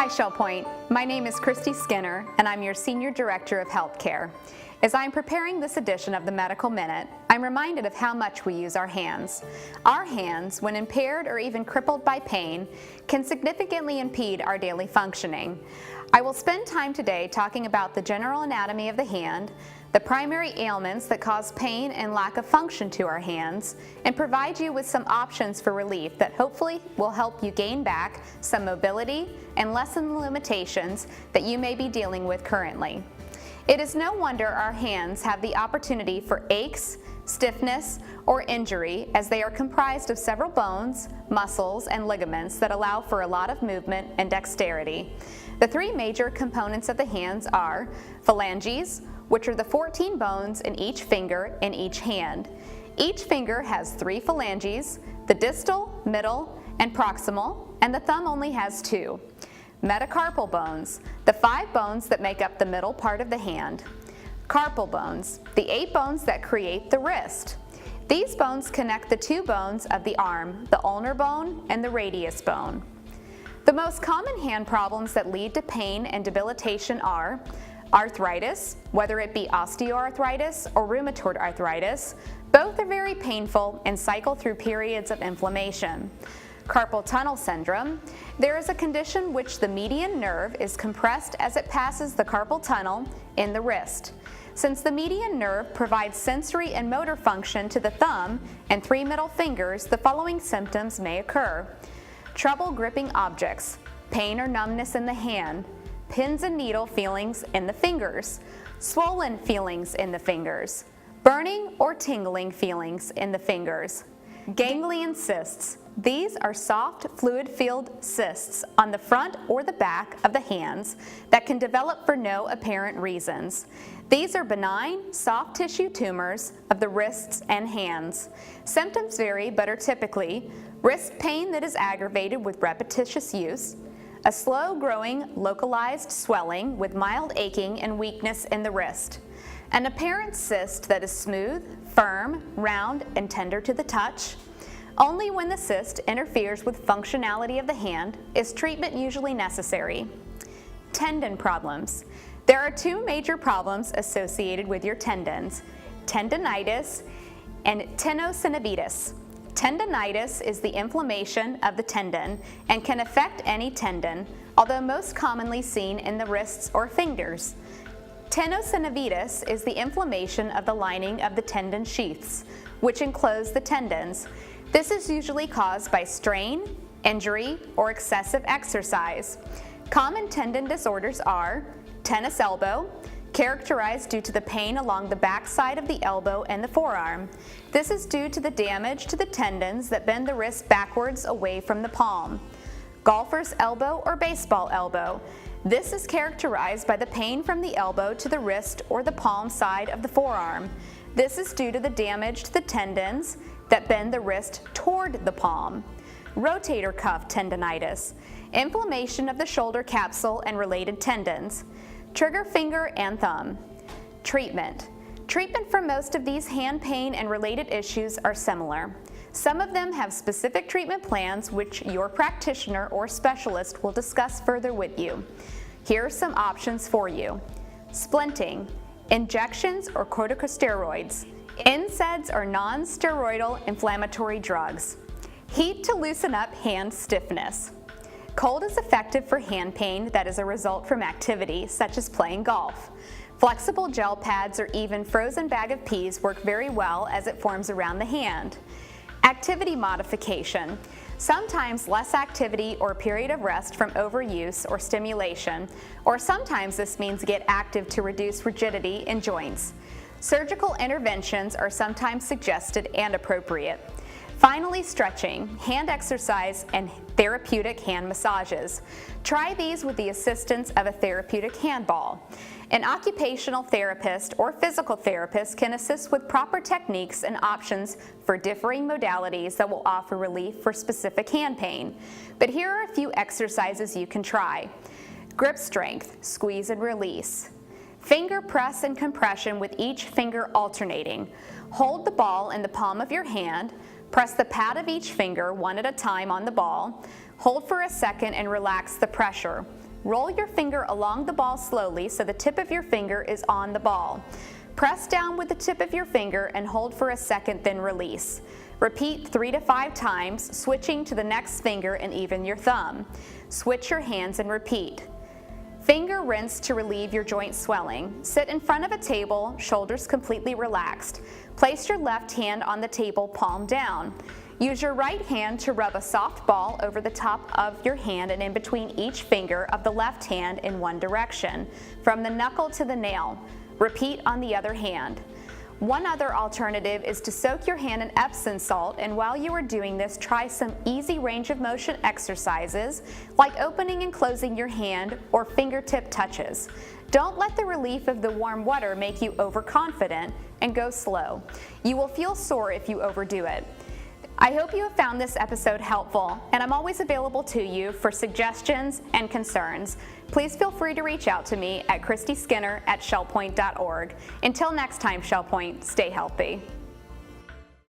Hi ShellPoint, my name is Christy Skinner and I'm your Senior Director of Healthcare. As I'm preparing this edition of the Medical Minute, I'm reminded of how much we use our hands. Our hands, when impaired or even crippled by pain, can significantly impede our daily functioning. I will spend time today talking about the general anatomy of the hand, the primary ailments that cause pain and lack of function to our hands, and provide you with some options for relief that hopefully will help you gain back some mobility and lessen the limitations that you may be dealing with currently. It is no wonder our hands have the opportunity for aches, stiffness, or injury, as they are comprised of several bones, muscles, and ligaments that allow for a lot of movement and dexterity. The three major components of the hands are phalanges, which are the 14 bones in each finger in each hand. Each finger has 3 phalanges, the distal, middle, and proximal, and the thumb only has 2. Metacarpal bones, the 5 bones that make up the middle part of the hand. Carpal bones, the 8 bones that create the wrist. These bones connect the 2 bones of the arm, the ulnar bone and the radius bone. The most common hand problems that lead to pain and debilitation are arthritis, whether it be osteoarthritis or rheumatoid arthritis. Both are very painful and cycle through periods of inflammation. Carpal tunnel syndrome. There is a condition which the median nerve is compressed as it passes the carpal tunnel in the wrist. Since the median nerve provides sensory and motor function to the thumb and 3 middle fingers, the following symptoms may occur. Trouble gripping objects, pain or numbness in the hand, pins and needle feelings in the fingers, swollen feelings in the fingers, burning or tingling feelings in the fingers. Ganglion cysts. These are soft, fluid-filled cysts on the front or the back of the hands that can develop for no apparent reasons. These are benign, soft tissue tumors of the wrists and hands. Symptoms vary but are typically wrist pain that is aggravated with repetitious use, a slow-growing, localized swelling with mild aching and weakness in the wrist, an apparent cyst that is smooth, firm, round, and tender to the touch. Only when the cyst interferes with functionality of the hand is treatment usually necessary. Tendon problems. There are 2 major problems associated with your tendons, tendinitis and tenosynovitis. Tendonitis is the inflammation of the tendon and can affect any tendon, although most commonly seen in the wrists or fingers. Tenosynovitis is the inflammation of the lining of the tendon sheaths, which enclose the tendons. This is usually caused by strain, injury, or excessive exercise. Common tendon disorders are tennis elbow, characterized due to the pain along the back side of the elbow and the forearm. This is due to the damage to the tendons that bend the wrist backwards away from the palm. Golfer's elbow or baseball elbow. This is characterized by the pain from the elbow to the wrist or the palm side of the forearm. This is due to the damage to the tendons that bend the wrist toward the palm. Rotator cuff tendonitis. Inflammation of the shoulder capsule and related tendons. Trigger finger and thumb. Treatment. Treatment for most of these hand pain and related issues are similar. Some of them have specific treatment plans which your practitioner or specialist will discuss further with you. Here are some options for you. Splinting, injections or corticosteroids, NSAIDs or non-steroidal inflammatory drugs. Heat to loosen up hand stiffness. Cold is effective for hand pain that is a result from activity such as playing golf. Flexible gel pads or even frozen bag of peas work very well as it forms around the hand. Activity modification. Sometimes less activity or period of rest from overuse or stimulation, or sometimes this means get active to reduce rigidity in joints. Surgical interventions are sometimes suggested and appropriate. Finally, stretching, hand exercise, and therapeutic hand massages. Try these with the assistance of a therapeutic handball. An occupational therapist or physical therapist can assist with proper techniques and options for differing modalities that will offer relief for specific hand pain. But here are a few exercises you can try. Grip strength, squeeze and release. Finger press and compression with each finger alternating. Hold the ball in the palm of your hand. Press the pad of each finger one at a time on the ball. Hold for a second and relax the pressure. Roll your finger along the ball slowly so the tip of your finger is on the ball. Press down with the tip of your finger and hold for a second, then release. Repeat 3 to 5 times, switching to the next finger and even your thumb. Switch your hands and repeat. Finger rinse to relieve your joint swelling. Sit in front of a table, shoulders completely relaxed. Place your left hand on the table, palm down. Use your right hand to rub a soft ball over the top of your hand and in between each finger of the left hand in one direction, from the knuckle to the nail. Repeat on the other hand. One other alternative is to soak your hand in Epsom salt, and while you are doing this, try some easy range of motion exercises like opening and closing your hand or fingertip touches. Don't let the relief of the warm water make you overconfident, and go slow. You will feel sore if you overdo it. I hope you have found this episode helpful, and I'm always available to you for suggestions and concerns. Please feel free to reach out to me at christyskinner@shellpoint.org. Until next time, Shellpoint, stay healthy.